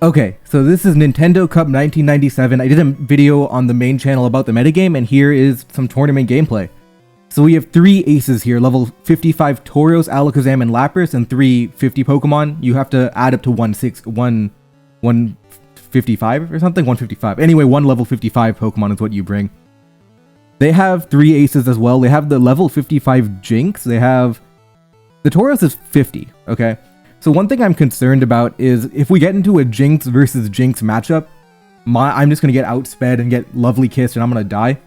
Okay, so this is Nintendo Cup 1997. I did a video on the main channel about the metagame, and here is some tournament gameplay. So we have 3 aces here, level 55 Tauros, Alakazam, and Lapras, and 3 50 Pokemon. You have to add up to 155 or something? 155. Anyway, 1 level 55 Pokemon is what you bring. They have 3 aces as well. They have the level 55 Jinx. They have... The Tauros is 50, okay? So one thing I'm concerned about is if we get into a Jinx versus Jinx matchup, I'm just going to get outsped and get lovely kissed and I'm going to die.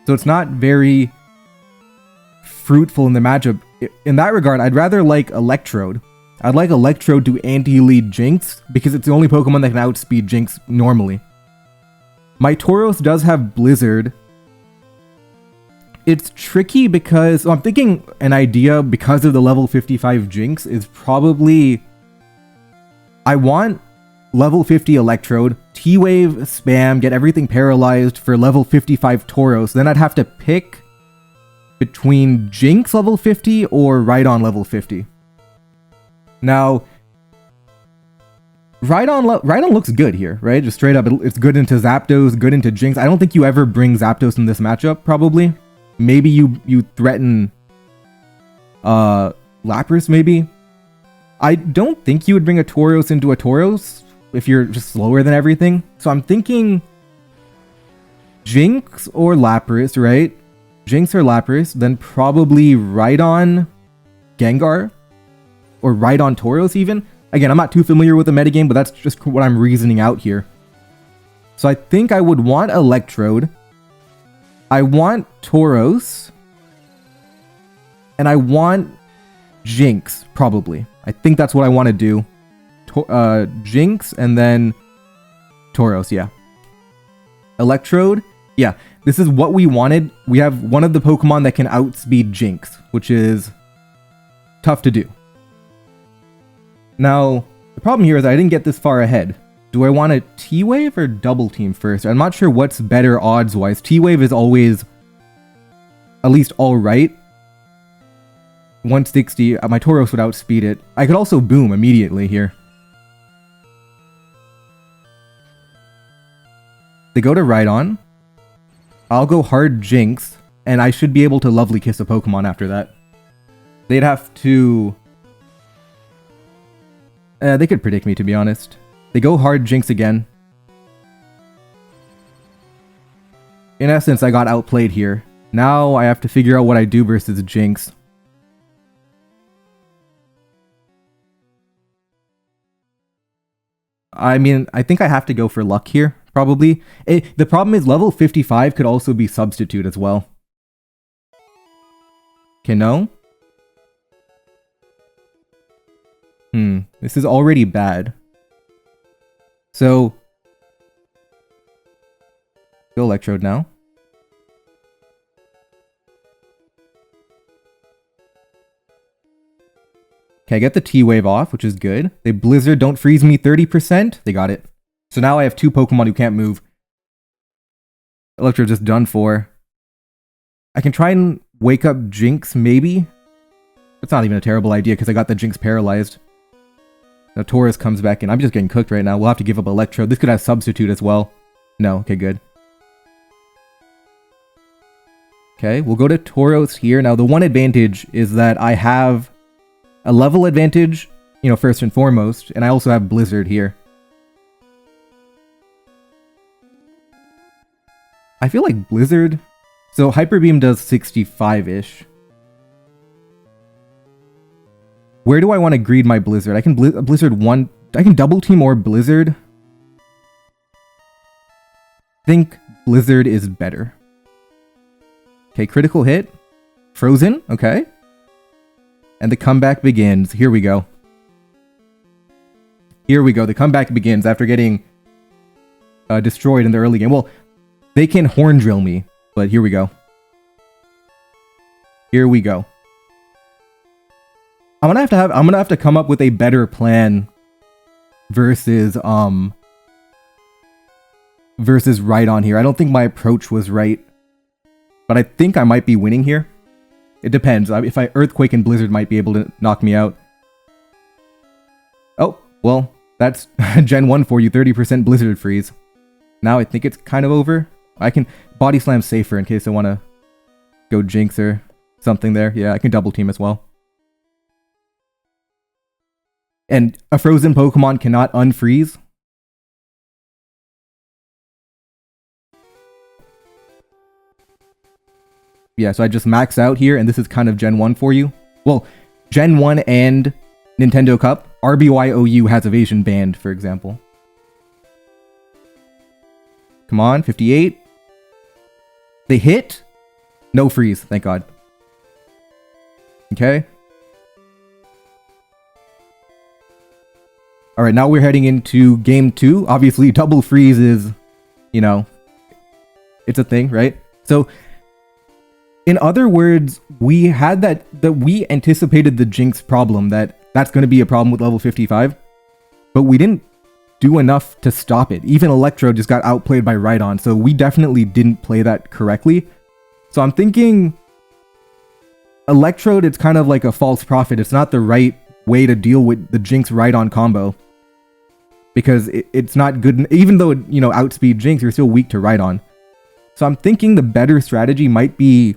So it's not very fruitful in the matchup. In that regard, I'd rather like Electrode. I'd like Electrode to anti-lead Jinx because it's the only Pokemon that can outspeed Jinx normally. My Tauros does have Blizzard. It's tricky because I'm thinking an idea because of the level 55 Jinx is probably I want level 50 Electrode, T-Wave, spam, get everything paralyzed for level 55 Tauros. Then I'd have to pick between Jinx level 50 or Rhydon level 50. Now, Rhydon looks good here, right? Just straight up, it's good into Zapdos, good into Jinx. I don't think you ever bring Zapdos in this matchup, probably. Maybe you threaten Lapras, maybe. I don't think you would bring a Tauros into a Tauros if you're just slower than everything. So I'm thinking Jinx or Lapras, right? Jinx or Lapras, then probably Rhydon Gengar or Rhydon Tauros even. Again, I'm not too familiar with the metagame, but that's just what I'm reasoning out here. So I think I would want Electrode. I want Tauros, and I want Jinx, probably. I think that's what I want to do. Jinx, and then Tauros, yeah. Electrode, yeah. This is what we wanted. We have one of the Pokemon that can outspeed Jinx, which is tough to do. Now, the problem here is I didn't get this far ahead. Do I want a T-Wave or Double Team first? I'm not sure what's better odds-wise. T-Wave is always at least alright. 160. My Tauros would outspeed it. I could also Boom immediately here. They go to Rhydon. I'll go hard Jinx, and I should be able to Lovely Kiss a Pokemon after that. They'd have to... they could predict me, to be honest. They go hard Jinx again. In essence, I got outplayed here. Now I have to figure out what I do versus Jinx. I mean, I think I have to go for luck here, probably. The problem is level 55 could also be Substitute as well. Okay, no? This is already bad. So, go Electrode now. Okay, I get the T-Wave off, which is good. They Blizzard, don't freeze me 30%. They got it. So now I have 2 Pokemon who can't move. Electrode's just done for. I can try and wake up Jinx, maybe. It's not even a terrible idea because I got the Jinx paralyzed. Now Tauros comes back in. I'm just getting cooked right now. We'll have to give up Electrode. This could have Substitute as well. No, okay, good. Okay, we'll go to Tauros here. Now the one advantage is that I have a level advantage, you know, first and foremost, and I also have Blizzard here. I feel like Blizzard... So Hyper Beam does 65-ish. Where do I want to greed my Blizzard? I can Blizzard one... I can Double Team or Blizzard. I think Blizzard is better. Okay, critical hit. Frozen, okay. And the comeback begins. Here we go. Here we go. The comeback begins after getting destroyed in the early game. Well, they can Horn Drill me, but here we go. Here we go. I'm gonna have to come up with a better plan versus Rhydon here. I don't think my approach was right, but I think I might be winning here. It depends. If I Earthquake and Blizzard might be able to knock me out. Oh, well, That's Gen 1 for you, 30% Blizzard Freeze. Now I think it's kind of over. I can Body Slam safer in case I want to go Jinx or something there. Yeah, I can double team as well. And a frozen Pokemon cannot unfreeze. Yeah, so I just max out here, and this is kind of Gen 1 for you. Well, Gen 1 and Nintendo Cup. RBYOU has evasion banned, for example. Come on, 58. They hit. No freeze, thank God. Okay. Alright, now we're heading into game 2. Obviously, double freeze is, you know, it's a thing, right? So, in other words, we had that we anticipated the Jinx problem, that's going to be a problem with level 55, but we didn't do enough to stop it. Even Electro just got outplayed by Rhydon, so we definitely didn't play that correctly. So I'm thinking Electrode, it's kind of like a false prophet. It's not the right way to deal with the Jinx Rhydon combo, because it's not good. Even though it, you know, outspeed Jinx, you're still weak to Rhydon. So I'm thinking the better strategy might be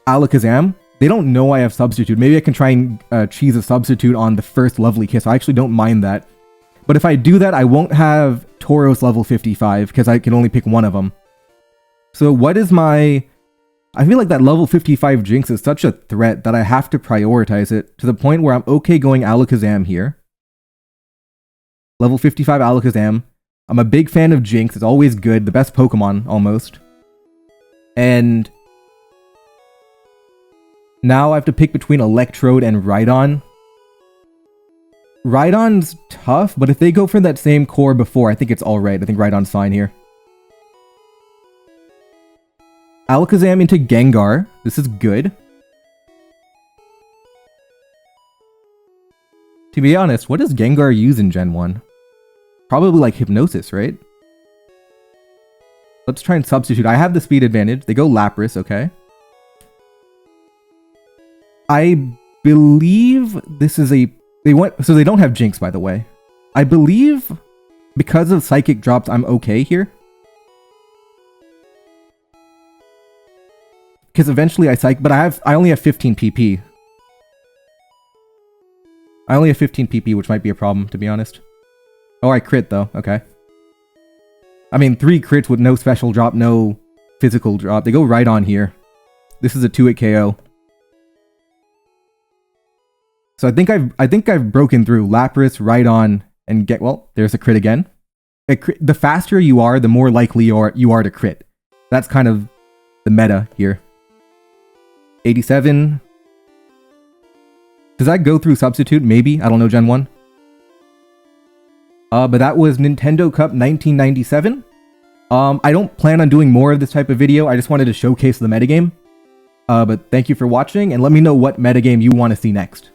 Alakazam. They don't know I have Substitute. Maybe I can try and cheese a Substitute on the first Lovely Kiss. I actually don't mind that. But if I do that, I won't have Tauros level 55, because I can only pick one of them. So what is my... I feel like that level 55 Jinx is such a threat that I have to prioritize it, to the point where I'm okay going Alakazam here. Level 55 Alakazam. I'm a big fan of Jinx. It's always good. The best Pokemon, almost. And... now I have to pick between Electrode and Rhydon. Rhydon's tough, but if they go for that same core before, I think it's alright. I think Rhydon's fine here. Alakazam into Gengar. This is good. To be honest, what does Gengar use in Gen 1? Probably like Hypnosis, right? Let's try and substitute. I have the speed advantage. They go Lapras, okay. I believe this is a... so they don't have Jinx, by the way. I believe because of Psychic drops, I'm okay here. Because eventually but I only have 15 PP. I only have 15 PP, which might be a problem, to be honest. Oh, I crit, though. Okay. I mean, 3 crits with no special drop, no physical drop. They go right on here. This is a 2-hit KO. So I think I've broken through Lapras, Rhydon, and well, there's a crit again. The faster you are, the more likely you are to crit. That's kind of the meta here. 87. Does that go through Substitute? Maybe. I don't know, Gen 1. But that was Nintendo Cup 1997. I don't plan on doing more of this type of video. I just wanted to showcase the metagame. But thank you for watching, and let me know what metagame you want to see next.